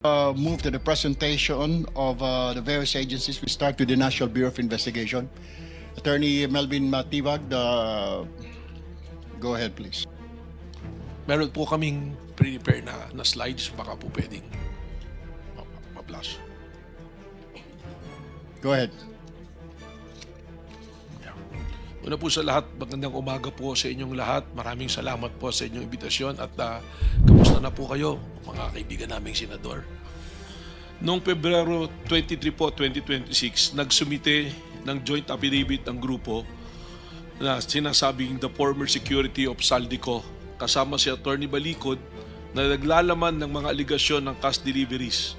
Move to the presentation of the various agencies. We start with the National Bureau of Investigation. Attorney Melvin Matibag, go ahead please. Meron po kaming prepare na slides, baka po pwedeng ma-flash. Go ahead. Una po sa lahat, magandang umaga po sa inyong lahat. Maraming salamat po sa inyong imbitasyon at kamusta na po kayo, mga kaibigan naming senador. Noong Pebrero 23 po, 2026, nagsumite ng joint affidavit ng grupo na sinasabing the former security of Saldico kasama si Attorney Balikod na naglalaman ng mga aligasyon ng cash deliveries.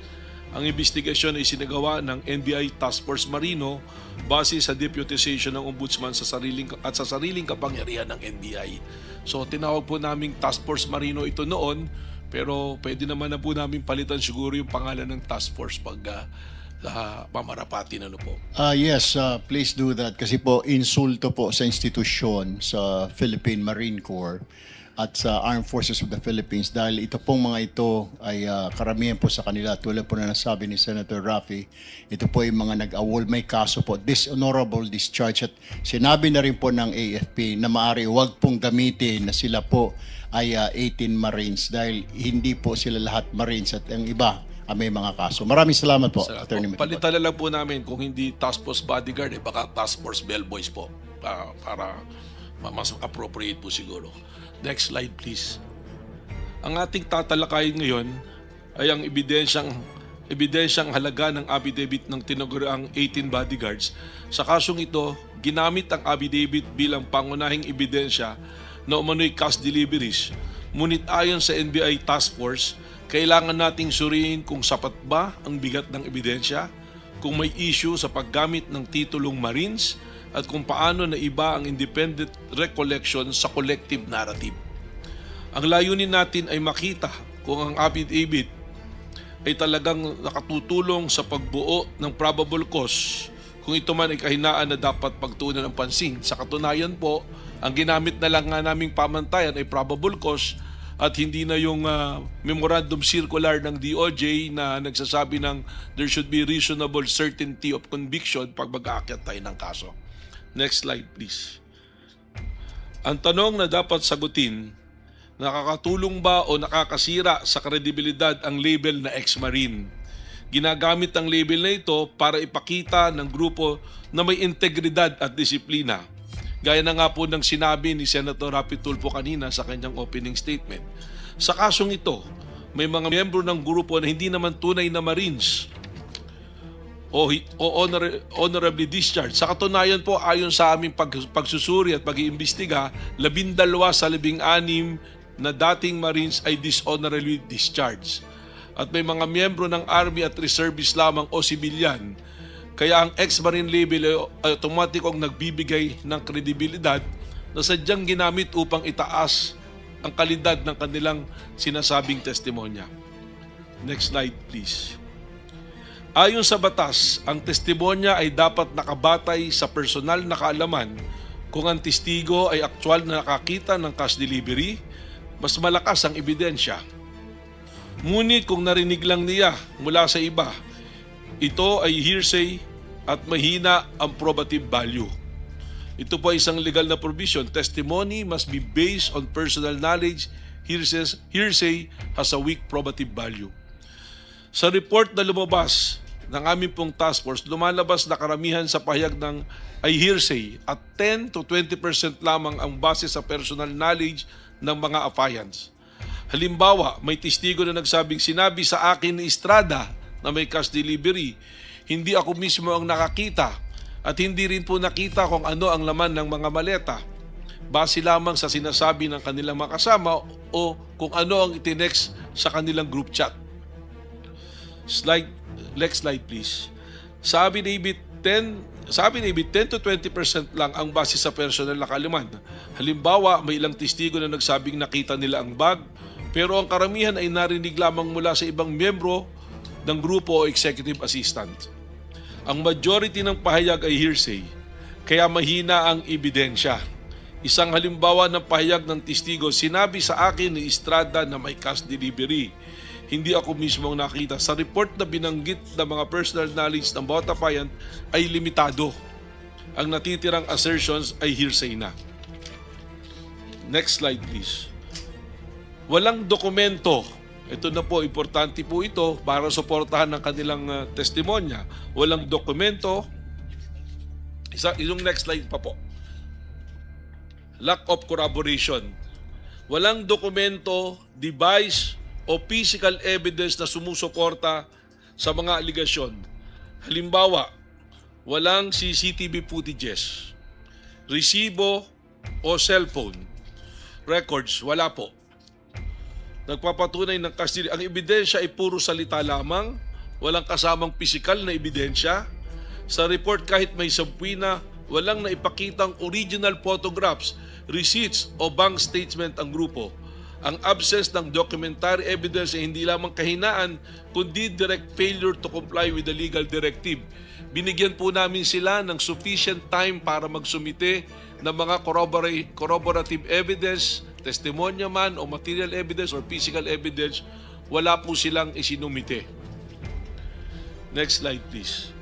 Ang investigasyon ay sinagawa ng NBI Task Force Marino base sa deputization ng Ombudsman sa sariling kapangyarihan ng NBI. So tinawag po naming Task Force Marino ito noon, pero pwede naman na po namin palitan siguro yung pangalan ng Task Force pag pamarapati na po. Yes, please do that kasi po insulto po sa institusyon sa Philippine Marine Corps at sa Armed Forces of the Philippines dahil ito pong mga ito ay karamihan po sa kanila tulad po na nasabi ni Senator Raffy, ito po ay mga nag-awol, may kaso po, dishonorable discharge at sinabi na rin po ng AFP na maaari huwag pong gamitin na sila po ay 18 Marines dahil hindi po sila lahat Marines at ang iba may mga kaso. Maraming salamat po, Attorney Matibag. Palitan na lang po namin kung hindi Task Force Bodyguard, baka Task Force Bellboys po para mas appropriate po siguro. Next slide please. Ang ating tatalakayin ngayon ay ang ebidensyang halaga ng affidavit ng tinaguriang 18 bodyguards. Sa kasong ito, ginamit ang affidavit bilang pangunahing ebidensya na umano'y cash deliveries. Ngunit ayon sa NBI Task Force, kailangan nating suriin kung sapat ba ang bigat ng ebidensya, kung may issue sa paggamit ng titulong Marines, at kung paano na iba ang independent recollection sa collective narrative. Ang layunin natin ay makita kung ang affidavit ay talagang nakatutulong sa pagbuo ng probable cause, kung ito man ay kahinaan na dapat pagtuunan ng pansin. Sa katunayan po, ang ginamit na lang nga naming pamantayan ay probable cause at hindi na yung memorandum circular ng DOJ na nagsasabi ng there should be reasonable certainty of conviction pag mag-aakyat tayo ng kaso. Next slide please. Ang tanong na dapat sagutin, nakakatulong ba o nakakasira sa kredibilidad ang label na ex-marine? Ginagamit ang label na ito para ipakita ng grupo na may integridad at disiplina. Gaya na nga po ng sinabi ni Senator Raffy Tulfo kanina sa kanyang opening statement. Sa kasong ito, may mga miyembro ng grupo na hindi naman tunay na Marines o honorably discharged. Sa katunayan po, ayon sa aming pagsusuri at pag-iimbestiga, 12 sa 16 na dating Marines ay dishonorably discharged. At may mga miyembro ng Army at Reservists lamang o sibilyan. Kaya ang ex-Marine label ay automatikong nagbibigay ng kredibilidad na sadyang ginamit upang itaas ang kalidad ng kanilang sinasabing testimonya. Next slide please. Ayon sa batas, ang testimonya ay dapat nakabatay sa personal na kaalaman. Kung ang testigo ay aktual na nakakita ng cash delivery, mas malakas ang ebidensya. Ngunit kung narinig lang niya mula sa iba, ito ay hearsay at mahina ang probative value. Ito po ay isang legal na provision. Testimony must be based on personal knowledge. Hearsay has a weak probative value. Sa report na lumabas ng aming pong task force, lumalabas na karamihan sa pahayag ng ay hearsay at 10 to 20% lamang ang base sa personal knowledge ng mga affiants. Halimbawa, may testigo na nagsabing sinabi sa akin ni Estrada na may cash delivery. Hindi ako mismo ang nakakita at hindi rin po nakita kung ano ang laman ng mga maleta. Base lamang sa sinasabi ng kanilang mga kasama o kung ano ang itinext sa kanilang group chat. Next slide please. Sa affidavit 10 to 20% lang ang base sa personal na kaalaman. Halimbawa, may ilang testigo na nagsabing nakita nila ang bag, pero ang karamihan ay narinig lamang mula sa ibang miyembro ng grupo o executive assistant. Ang majority ng pahayag ay hearsay, kaya mahina ang ebidensya. Isang halimbawa ng pahayag ng testigo, sinabi sa akin ni Estrada na may cash delivery. hindi ako mismo ang nakita. Sa report na binanggit ng mga personal knowledge ng bawat applicant ay limitado. Ang natitirang assertions ay hearsay na. Next slide please. Walang dokumento. Ito na po, importante po ito para suportahan ng kanilang testimonya. Walang dokumento. Yung next slide pa po. Lack of corroboration. Walang dokumento, device, o physical evidence na sumusuporta sa mga aligasyon. Halimbawa, walang CCTV footages, resibo o cellphone records, wala po. Nagpapatunay ng custody. Ang ebidensya ay puro salita lamang, walang kasamang pisikal na ebidensya. Sa report kahit may subpoena, walang naipakitang original photographs, receipts o bank statement ang grupo. Ang absence ng documentary evidence ay hindi lamang kahinaan, kundi direct failure to comply with the legal directive. Binigyan po namin sila ng sufficient time para magsumite ng mga corroborative evidence, testimonya man o material evidence or physical evidence. Wala po silang isinumite. Next slide please.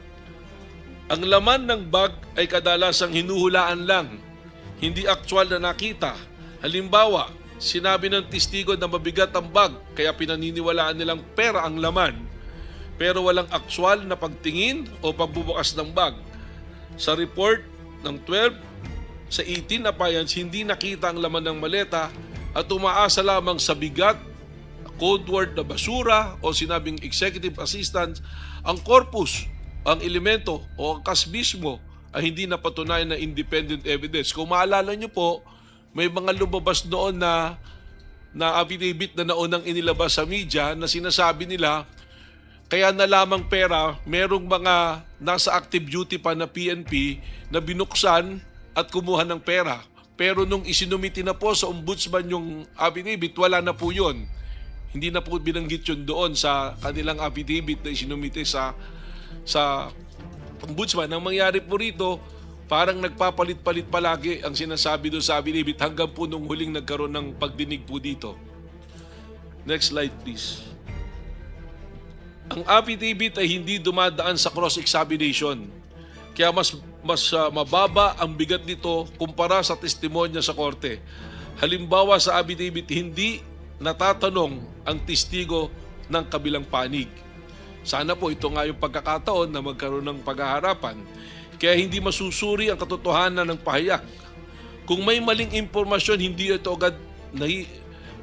Ang laman ng bag ay kadalasang hinuhulaan lang, hindi aktual na nakita. Halimbawa, sinabi ng testigo na mabigat ang bag kaya pinaniniwalaan nilang pera ang laman, pero walang aktual na pagtingin o pagbubukas ng bag. Sa report ng 12 sa 18 appliance, hindi nakita ang laman ng maleta at umaasa lamang sa bigat, code word na basura o sinabing executive assistant. Ang corpus, ang elemento o ang kas mismo ay hindi napatunayan na independent evidence. Kung maalala nyo po, may mga lumabas noon na affidavit na naunang inilabas sa media na sinasabi nila kaya na lamang pera, merong mga nasa active duty pa na PNP na binuksan at kumuha ng pera. Pero nung isinumiti na po sa ombudsman yung affidavit, wala na po yun. Hindi na po binanggit yun doon sa kanilang affidavit na isinumiti sa ombudsman. Ang mangyari po rito, parang nagpapalit-palit palagi ang sinasabi doon sa affidavit hanggang po nung huling nagkaroon ng pagdinig po dito. Next slide please. Ang affidavit ay hindi dumadaan sa cross-examination. Kaya mas mababa ang bigat nito kumpara sa testimonya sa korte. Halimbawa sa affidavit, hindi natatanong ang testigo ng kabilang panig. Sana po ito nga yung pagkakataon na magkaroon ng paghaharapan. Kaya hindi masusuri ang katotohanan ng pahayag. Kung may maling impormasyon, hindi ito agad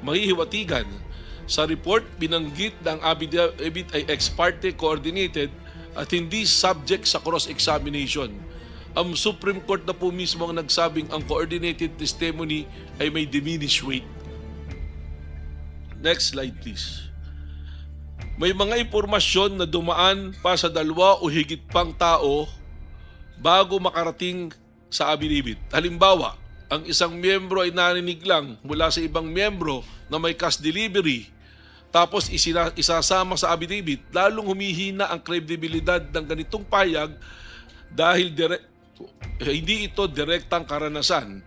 mahihiwatigan. Sa report, binanggit na ang affidavit ay ex parte coordinated at hindi subject sa cross-examination. Ang Supreme Court na po mismo ang nagsabing ang coordinated testimony ay may diminished weight. Next slide please. May mga impormasyon na dumaan pa sa dalawa o higit pang tao bago makarating sa affidavit. Halimbawa, ang isang miyembro ay narinig lang mula sa ibang miyembro na may cash delivery, tapos isasama sa affidavit, lalong humihina ang kredibilidad ng ganitong payag dahil hindi ito direktang karanasan.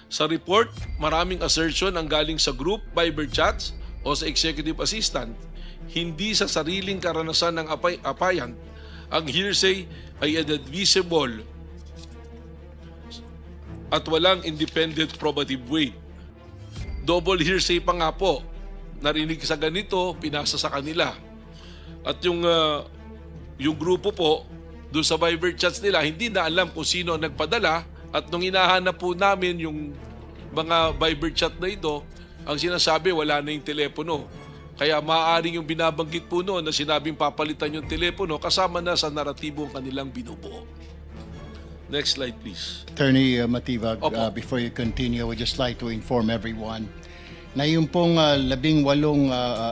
Sa report, maraming assertion ang galing sa group, Viber chats o sa executive assistant, hindi sa sariling karanasan ng applicant. Ang hearsay ay inadmissible at walang independent probative weight. Double hearsay pa nga po. Narinig sa ganito, pinasa sa kanila. At yung grupo po, doon sa Viber chats nila, hindi na alam kung sino ang nagpadala. At nung hinahanap po namin yung mga Viber chat na ito, ang sinasabi, wala na yung telepono. Kaya maaaring yung binabanggit po noon na sinabing papalitan yung telepono, kasama na sa naratibo ang kanilang binubuo. Next slide please. Attorney Matibag, Opo. before you continue, I would just like to inform everyone na yung pong 18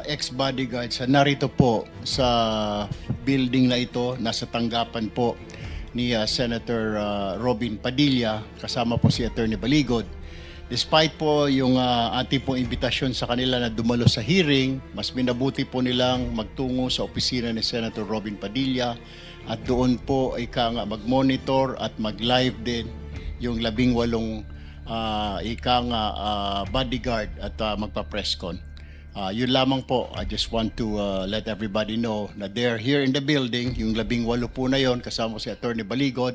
ex-bodyguards narito po sa building na ito, nasa tanggapan po ni Senator Robin Padilla, kasama po si Attorney Baligod. Despite po yung ating pong imbitasyon sa kanila na dumalo sa hearing, mas minabuti po nilang magtungo sa opisina ni Senator Robin Padilla at doon po ay mag-monitor at mag-live din yung 18 bodyguard at magpa-press con. Yun lamang po, I just want to let everybody know na they're here in the building, yung 18 po na yon kasama si Attorney Baligod,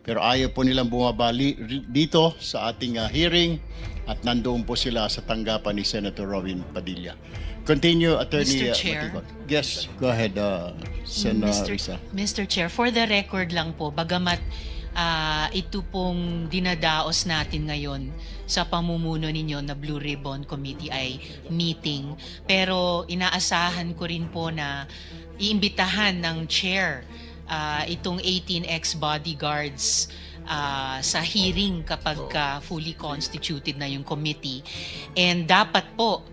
pero ayaw po nilang bumabali dito sa ating hearing at nandoon po sila sa tanggapan ni Senator Robin Padilla. Continue, Attorney Mr. Chair. Batigod. Yes, go ahead, Sen. Risa. Mr. Chair, for the record lang po, bagamat ito pong dinadaos natin ngayon sa pamumuno ninyo na Blue Ribbon Committee ay meeting, pero inaasahan ko rin po na iimbitahan ng chair itong 18 ex-bodyguards sa hearing kapag fully constituted na yung committee. And dapat po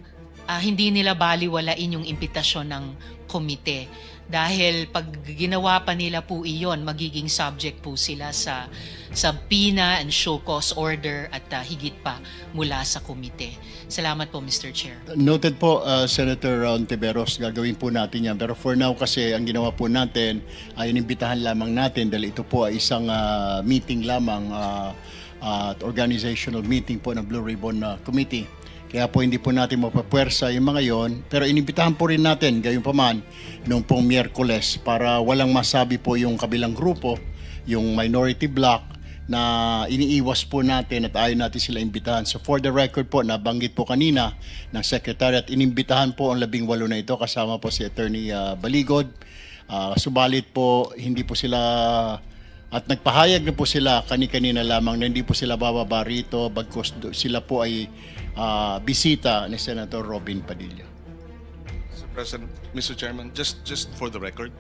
hindi nila baliwalain yung imbitasyon ng komite. Dahil pag ginawa pa nila po iyon, magiging subject po sila sa subpoena and show cause order at higit pa mula sa komite. Salamat po, Mr. Chair. Noted po, Senator Ontiveros, gagawin po natin yan. Pero for now kasi ang ginawa po natin ay inimbitahan lamang natin dahil ito po ay isang meeting lamang at organizational meeting po ng Blue Ribbon Committee. Kaya po hindi po natin mapapwersa yung mga yon, pero inimbitahan po rin natin gayon pa man noong pong Miyerkules para walang masabi po yung kabilang grupo, yung minority bloc na iniiwas po natin at ayaw natin sila imbitahan. So for the record po, nabanggit po kanina ng Secretary at inimbitahan po ang 18 na ito kasama po si Attorney Baligod. Subalit po hindi po sila at nagpahayag na po sila kani-kanina lamang na hindi po sila bababa rito bagkus sila po ay bisita ni Senator Robin Padilla. Mr. Chairman, just for the record,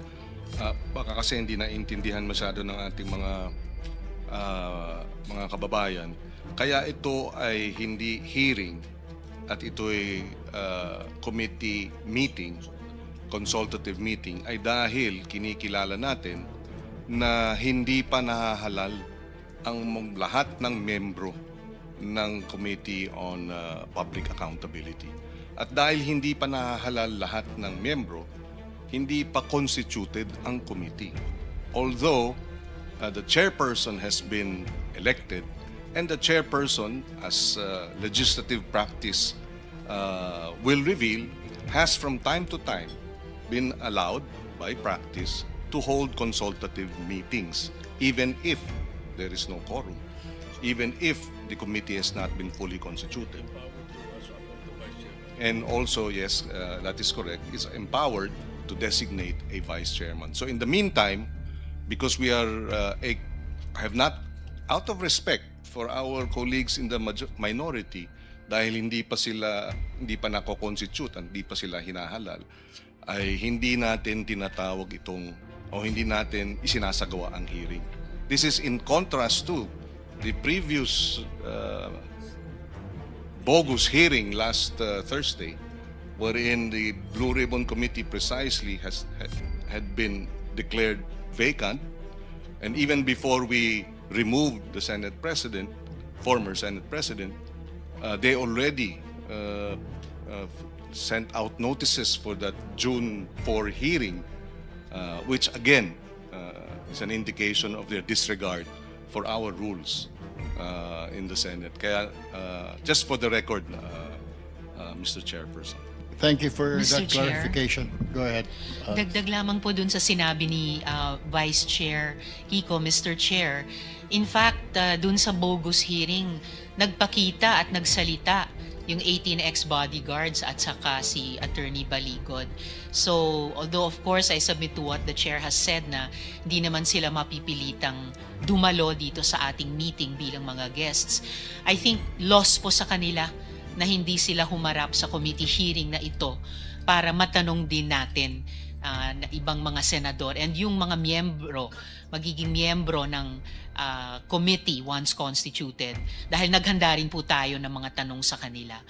baka kasi hindi naiintindihan masyado ng ating mga kababayan. Kaya ito ay hindi hearing at ito ay committee meeting, consultative meeting, ay dahil kinikilala natin na hindi pa nahahalal ang lahat ng membro ng Committee on Public Accountability. At dahil hindi pa nahahalal lahat ng membro, hindi pa constituted ang committee. Although the chairperson has been elected and the chairperson, as legislative practice will reveal, has from time to time been allowed by practice to hold consultative meetings, even if there is no quorum, even if the committee has not been fully constituted. And also, yes, that is correct, is empowered to designate a vice chairman. So in the meantime, because we are have not, out of respect for our colleagues in the minority, dahil hindi pa nako-constitute, hindi pa sila hinahalal, ay hindi natin tinatawag itong o hindi natin isinasagawa ang hearing. This is in contrast to the previous bogus hearing last Thursday, wherein the Blue Ribbon Committee precisely had been declared vacant, and even before we removed the Senate President, former Senate President, they already sent out notices for that June 4 hearing, which again is an indication of their disregard for our rules in the Senate. Kaya just for the record, Mr. Chairperson. Thank you for Mr. that Chair. clarification. Go ahead. Dagdag lamang po dun sa sinabi ni Vice Chair Kiko, Mr. Chair. In fact, dun sa bogus hearing, nagpakita at nagsalita yung 18 ex-bodyguards at saka si Attorney Baligod. So, although of course I submit to what the chair has said na hindi naman sila mapipilitang dumalo dito sa ating meeting bilang mga guests, I think loss po sa kanila na hindi sila humarap sa committee hearing na ito para matanong din natin na ibang mga senador and yung mga magiging miyembro ng committee once constituted dahil naghanda rin po tayo ng mga tanong sa kanila.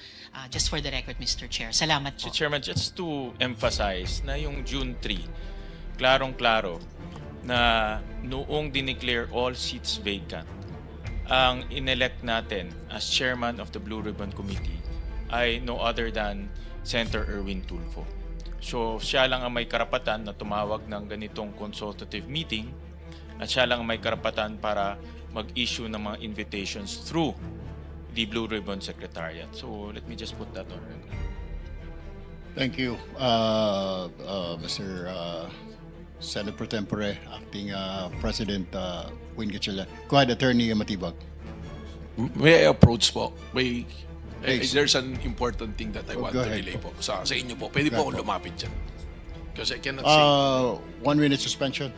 Just for the record, Mr. Chair. Salamat po. Mr. Chairman, just to emphasize na yung June 3, klarong-klaro na noong dineclare all seats vacant, ang inelect natin as chairman of the Blue Ribbon Committee ay no other than Senator Erwin Tulfo. So siya lang ang may karapatan na tumawag ng ganitong consultative meeting at siya lang ang may karapatan para mag-issue ng mga invitations through the Blue Ribbon Secretariat. So let me just put that on record. Thank you, Mr. Senate Pro Tempore, Acting President Win Gatchalian. Go ahead, Attorney Matibag. May I approach po? Please. There's an important thing that I want Go to ahead relay po. po. Sa inyo po. Pwede Go po ahead akong lumapit dyan. Because I cannot 1 minute suspension.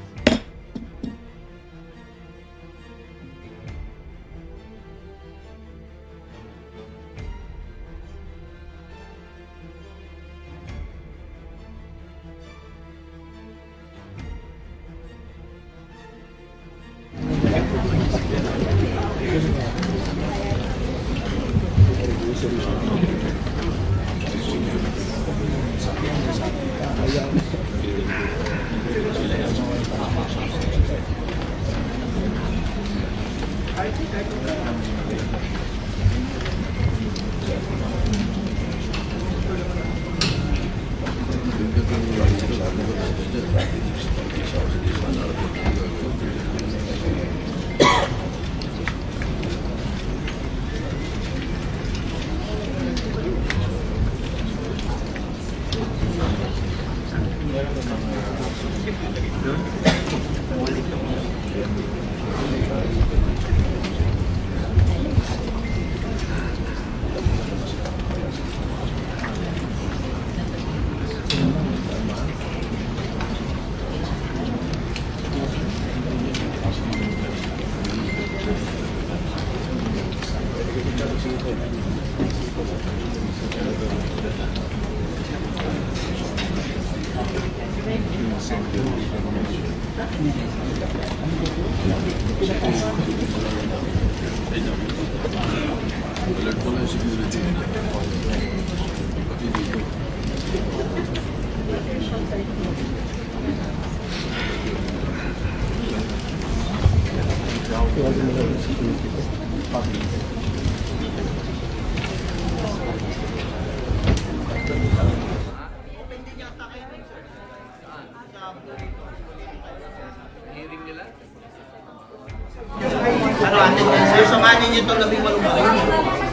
Ano atin yan? Sir, samahan niyo itong 18 bahay.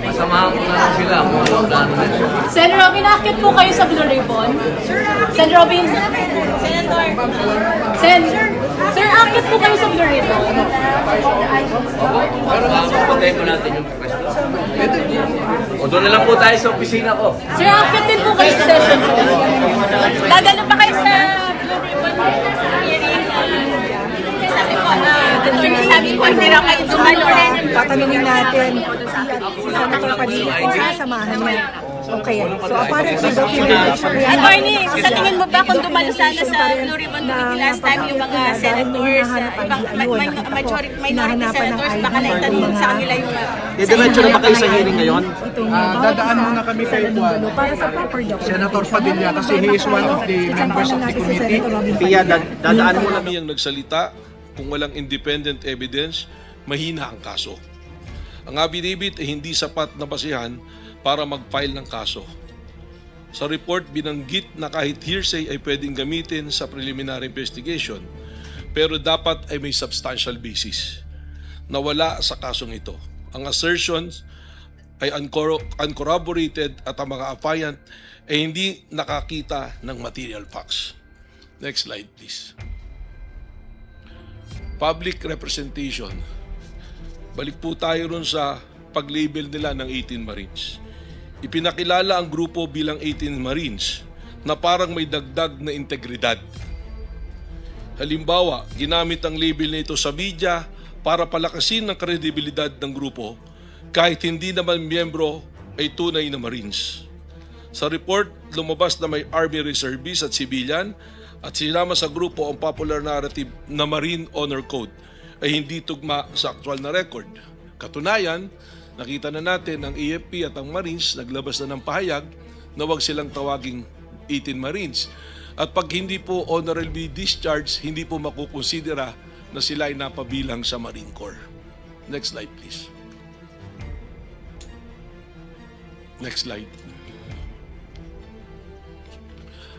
Masamahan ko na lang sila kung ano ang plano nila. Sen. Robin, akit po kayo sa Blue Ribbon. Sen. Robin. Senator. Sir, akit po kayo sa Blue Ribbon. Pero papatay ko natin yung request. O doon na lang po tayo sa opisina ko. Sir, akit din po kayo sa session ko. Dadalo pa kayo sa Blue Ribbon hearing. Sabi ko, hindi raw kayo dumalo. Tatanungin natin si Senator Padilla kung sasamahan niya. Okay. So apparently, documentation yan. Attorney, sa tingin mo ba kung dumalo sana sa Blue Ribbon meeting last time yung mga senators, ibang minority senators, baka naitanong sa kanila yung... Didiretso na ba kayo sa hearing ngayon? Dadaan muna kami kay Juan, Para sa proper documentation. Senator Padilla, kasi he is one of the members of the committee. Pia, dadaan mo na. kami ang nagsalita. Kung walang independent evidence, mahina ang kaso. Ang affidavit ay hindi sapat na basihan para mag-file ng kaso. Sa report, binanggit na kahit hearsay ay pwedeng gamitin sa preliminary investigation, pero dapat ay may substantial basis na wala sa kasong ito. Ang assertions ay uncorroborated at ang mga affiant ay hindi nakakita ng material facts. Next slide, please. Public representation. Balik po tayo ron sa pag-label nila ng 18 Marines. Ipinakilala ang grupo bilang 18 Marines na parang may dagdag na integridad. Halimbawa, ginamit ang label na ito sa media para palakasin ang kredibilidad ng grupo kahit hindi naman miyembro ay tunay na Marines. Sa report, lumabas na may Army Reservists at civilian at sinama sa grupo ang popular narrative na Marine Honor Code ay hindi tugma sa aktual na record. Katunayan, nakita na natin ang AFP at ang Marines naglabas na ng pahayag na huwag silang tawaging 18 Marines. At pag hindi po honorably discharged, hindi po makukonsidera na sila ay napabilang sa Marine Corps. Next slide, please. Next slide.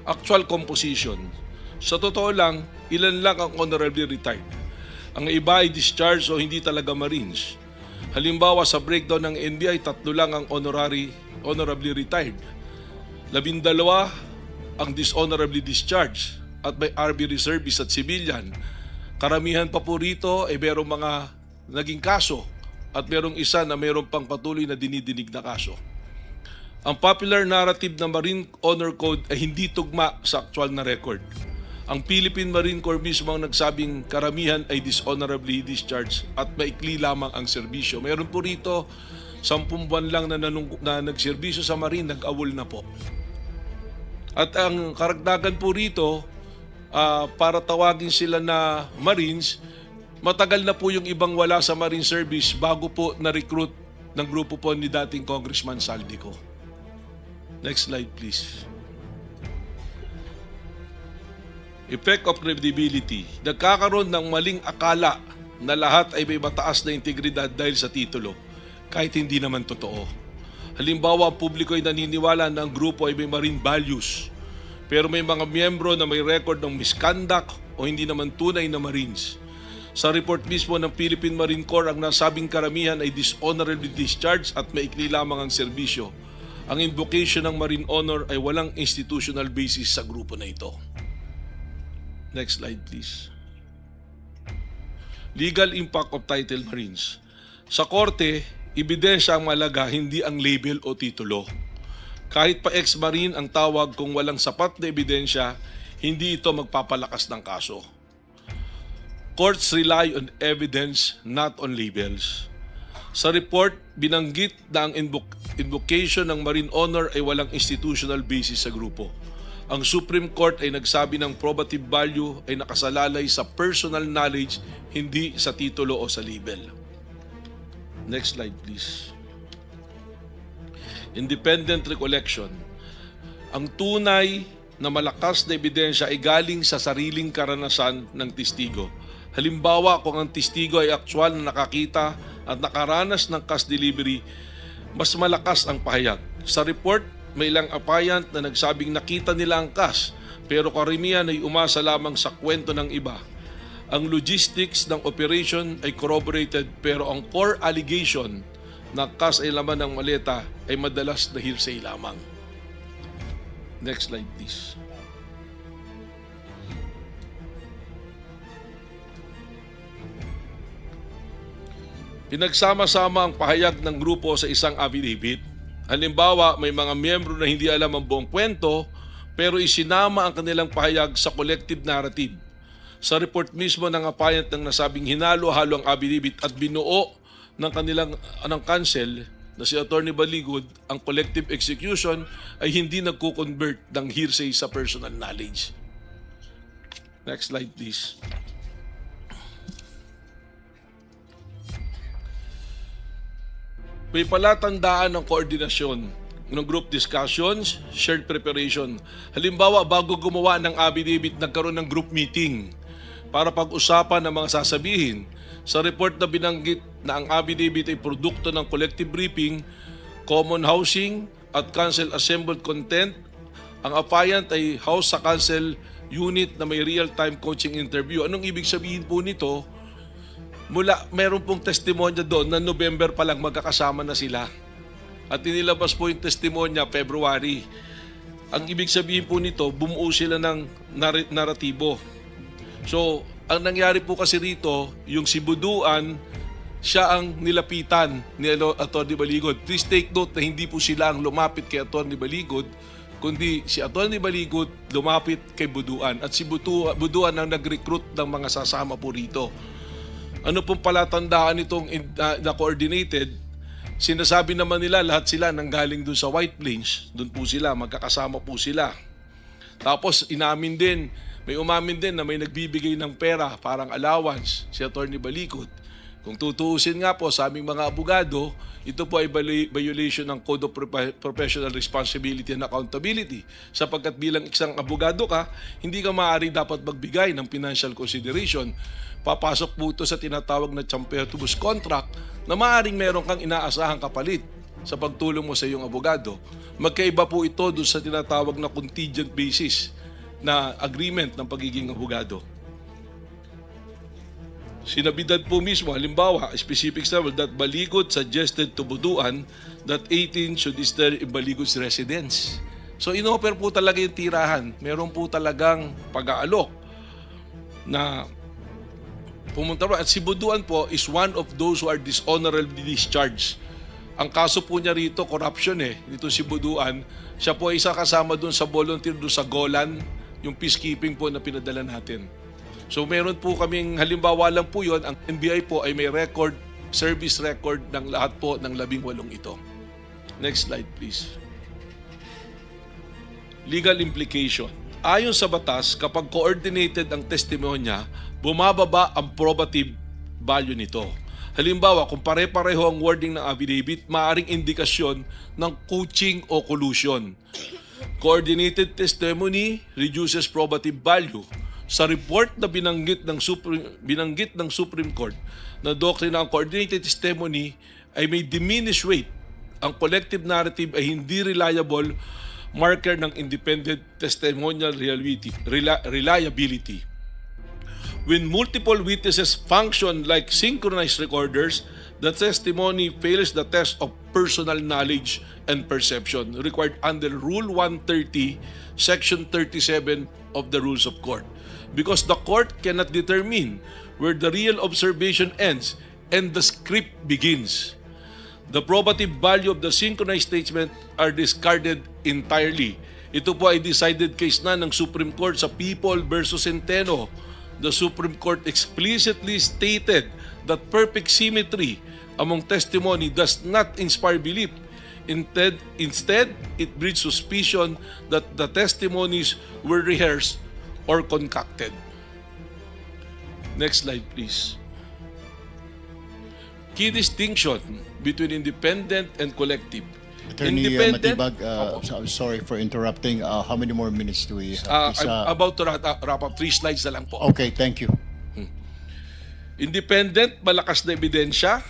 Actual composition. Sa totoo lang, ilan lang ang honorably retired. Ang iba ay discharged o hindi talaga Marines. Halimbawa sa breakdown ng NBI, 3 lang ang honorably retired. 12 ang dishonorably discharged at may RB reservist at civilian. Karamihan pa po rito ay merong mga naging kaso at merong isa na merong pang patuloy na dinidinig na kaso. Ang popular narrative ng Marine Honor Code ay hindi tugma sa actual na record. Ang Philippine Marine Corps mismo ang nagsabing karamihan ay dishonorably discharged at maikli lamang ang serbisyo. Meron po rito 10 buwan lang na nagserbisyo sa Marine, nag-awol na po. At ang karagdagan po rito, para tawagin sila na Marines, matagal na po yung ibang wala sa Marine Service bago po na-recruit ng grupo po ni dating Congressman Saldico. Next slide please. Effect of credibility. Nagkakaroon ng maling akala na lahat ay may mataas na integridad dahil sa titulo, kahit hindi naman totoo. Halimbawa, ang publiko ay naniniwala na ang grupo ay may marine values, pero may mga miyembro na may record ng misconduct o hindi naman tunay na Marines. Sa report mismo ng Philippine Marine Corps, ang nasabing karamihan ay dishonorably discharged at maikli lamang ang serbisyo. Ang invocation ng Marine Honor ay walang institutional basis sa grupo na ito. Next slide please. Legal impact of title Marines. Sa korte, ebidensya ang malaga, hindi ang label o titulo. Kahit pa ex-Marine ang tawag, kung walang sapat na ebidensya, hindi ito magpapalakas ng kaso. Courts rely on evidence, not on labels. Sa report, binanggit na ang invocation ng Marine Honor ay walang institutional basis sa grupo. Ang Supreme Court ay nagsabi ng probative value ay nakasalalay sa personal knowledge, hindi sa titulo o sa label. Next slide please. Independent recollection. Ang tunay na malakas na ebidensya ay galing sa sariling karanasan ng testigo. Halimbawa, kung ang testigo ay aktwal na nakakita at nakaranas ng cash delivery, mas malakas ang pahayag. Sa report, may ilang applicant na nagsabing nakita nila ang cash, pero karamihan ay umasa lamang sa kwento ng iba. Ang logistics ng operation ay corroborated, pero ang core allegation na cash ay laman ng maleta ay madalas na hearsay lamang. Next slide please. Pinagsama-sama ang pahayag ng grupo sa isang affidavit. Halimbawa, may mga miyembro na hindi alam ang buong kwento, pero isinama ang kanilang pahayag sa collective narrative. Sa report mismo ng applicant ng nasabing hinalo-halo ang affidavit at binuo ng counsel na si Attorney Baligod, ang collective execution ay hindi nagko-convert ng hearsay sa personal knowledge. Next slide please. May palatandaan ng koordinasyon ng group discussions, shared preparation. Halimbawa, bago gumawa ng affidavit, nagkaroon ng group meeting para pag-usapan ng mga sasabihin. Sa report na binanggit na ang affidavit ay produkto ng collective briefing, common housing at council assembled content. Ang applicant ay house sa council unit na may real-time coaching interview. Anong ibig sabihin po nito? Meron pong testimonya doon na November pa lang magkakasama na sila. At inilabas po yung testimonya February. Ang ibig sabihin po nito, bumuo sila ng naratibo. So, ang nangyari po kasi rito, yung si Buduan, siya ang nilapitan ni Atty. Baligod. Please take note na hindi po sila ang lumapit kay Atty. Baligod, kundi si Atty. Baligod lumapit kay Buduan. At si Buduan ang nag-recruit ng mga sasama po rito. Ano pong palatandaan itong na-coordinated? Sinasabi naman nila lahat sila nanggaling doon sa White Plains. Doon po sila, magkakasama po sila. Tapos may umamin din na may nagbibigay ng pera, parang allowance, si Atty. Baligod. Kung tutuusin nga po sa aming mga abogado, ito po ay violation ng Code of Professional Responsibility and Accountability. Sapagkat bilang isang abogado ka, hindi ka maaari dapat magbigay ng financial consideration. Papasok po ito sa tinatawag na champertibus contract na maaaring meron kang inaasahang kapalit sa pagtulong mo sa iyong abogado. Magkaiba po ito doon sa tinatawag na contingent basis na agreement ng pagiging abogado. Sinabidad po mismo, halimbawa, specific example that Baligod suggested to Buduan that 18 should stay in Baligod's residence. So inoffer po talaga yung tirahan. Meron po talagang pag-aalok na pumunta ro. At si Buduan po is one of those who are dishonorably discharged. Ang kaso po niya rito, corruption dito si Buduan. Siya po ay isa kasama doon sa volunteer doon sa Golan, yung peacekeeping po na pinadala natin. So meron po kaming, halimbawa lang po yun, ang NBI po ay may record, service record ng lahat po ng 18 ito. Next slide please. Legal implication. Ayon sa batas, kapag coordinated ang testimonya, bumababa ang probative value nito. Halimbawa, kung pare-pareho ang wording ng affidavit, maaaring indikasyon ng coaching o collusion. Coordinated testimony reduces probative value. Sa report na binanggit ng Supreme Court na doktrina ang coordinated testimony ay may diminished weight. Ang collective narrative ay hindi reliable marker ng independent testimonial reliability. When multiple witnesses function like synchronized recorders, the testimony fails the test of personal knowledge and perception required under Rule 130, Section 37 of the Rules of Court. Because the court cannot determine where the real observation ends and the script begins. The probative value of the synchronized statement are discarded entirely. Ito po ay decided case na ng Supreme Court sa People versus Centeno. The Supreme Court explicitly stated that perfect symmetry among testimony does not inspire belief. Instead, it breeds suspicion that the testimonies were rehearsed or concocted. Next slide, please. Key distinction between independent and collective. Attorney Matibag, sorry for interrupting. How many more minutes do we have? I'm about to wrap up. 3 slides na lang po. Okay, thank you. Independent, malakas na ebidensya.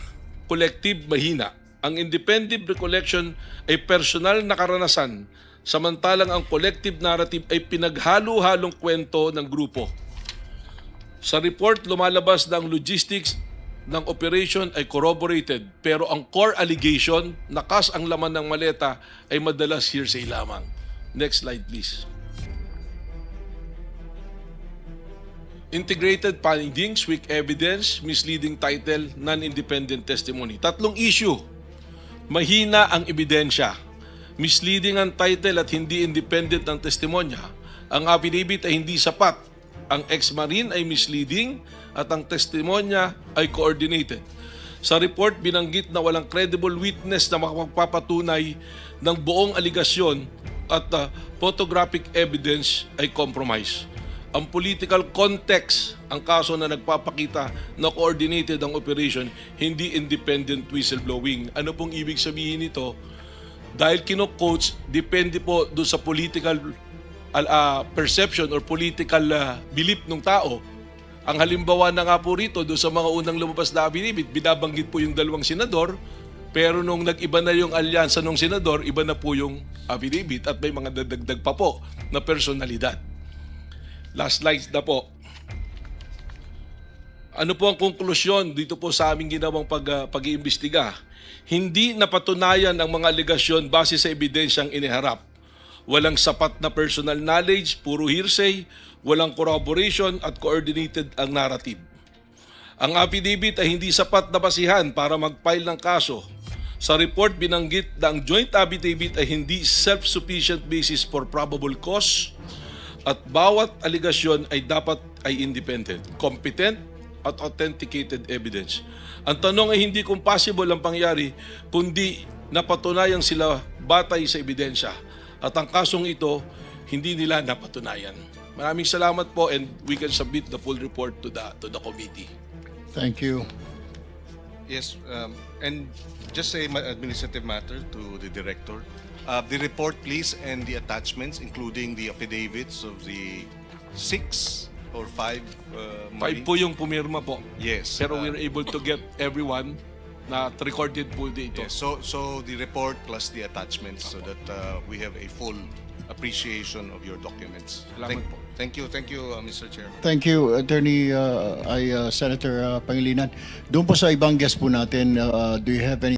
Collective, mahina. Ang independent recollection ay personal na karanasan, samantalang ang collective narrative ay pinaghalo-halong kwento ng grupo. Sa report, lumalabas na ang logistics ng operation ay corroborated, pero ang core allegation, nakas ang laman ng maleta, ay madalas hearsay lamang. Next slide please. Integrated findings, weak evidence, misleading title, non-independent testimony. 3 issue. Mahina ang ebidensya, misleading ang title at hindi independent ang testimonya. Ang affidavit ay hindi sapat. Ang ex-marine ay misleading at ang testimonya ay coordinated. Sa report, binanggit na walang credible witness na makapagpapatunay ng buong aligasyon at photographic evidence ay compromise. Ang political context ang kaso na nagpapakita na coordinated ang operation, hindi independent whistleblowing. Ano pong ibig sabihin nito? Dahil kino-coach, depende po doon sa political perception or political belief ng tao. Ang halimbawa na nga po rito, doon sa mga unang lumabas na affidavit, binabanggit po yung 2 senador, pero nung nag-iba na yung alyansa ng senador, iba na po yung affidavit at may mga dadagdag pa po na personalidad. Last slide na po. Ano po ang konklusyon dito po sa aming ginawang pag-iimbestiga? Hindi napatunayan ang mga alegasyon base sa ebidensyang iniharap. Walang sapat na personal knowledge, puro hearsay, walang corroboration at coordinated ang narrative. Ang affidavit ay hindi sapat na basihan para mag-file ng kaso. Sa report, binanggit na ang joint affidavit ay hindi self-sufficient basis for probable cause at bawat aligasyon ay dapat ay independent, competent at authenticated evidence. Ang tanong ay hindi kung possible ang pangyari, kundi napatunayang sila batay sa ebidensya. At ang kasong ito, hindi nila napatunayan. Maraming salamat po and we can submit the full report to the committee. Thank you. Yes, and just a administrative matter to the director. The report, please, and the attachments, including the affidavits of the 6 or 5 5 po yung pumirma po. Yes. Pero we're able to get everyone na recorded po dito. Yes, so the report plus the attachments so that we have a full appreciation of your documents. Salamat po. Thank you, Mr. Chairman. Thank you, Attorney Senator Pangilinan. Doon po sa ibang guest po natin, do you have any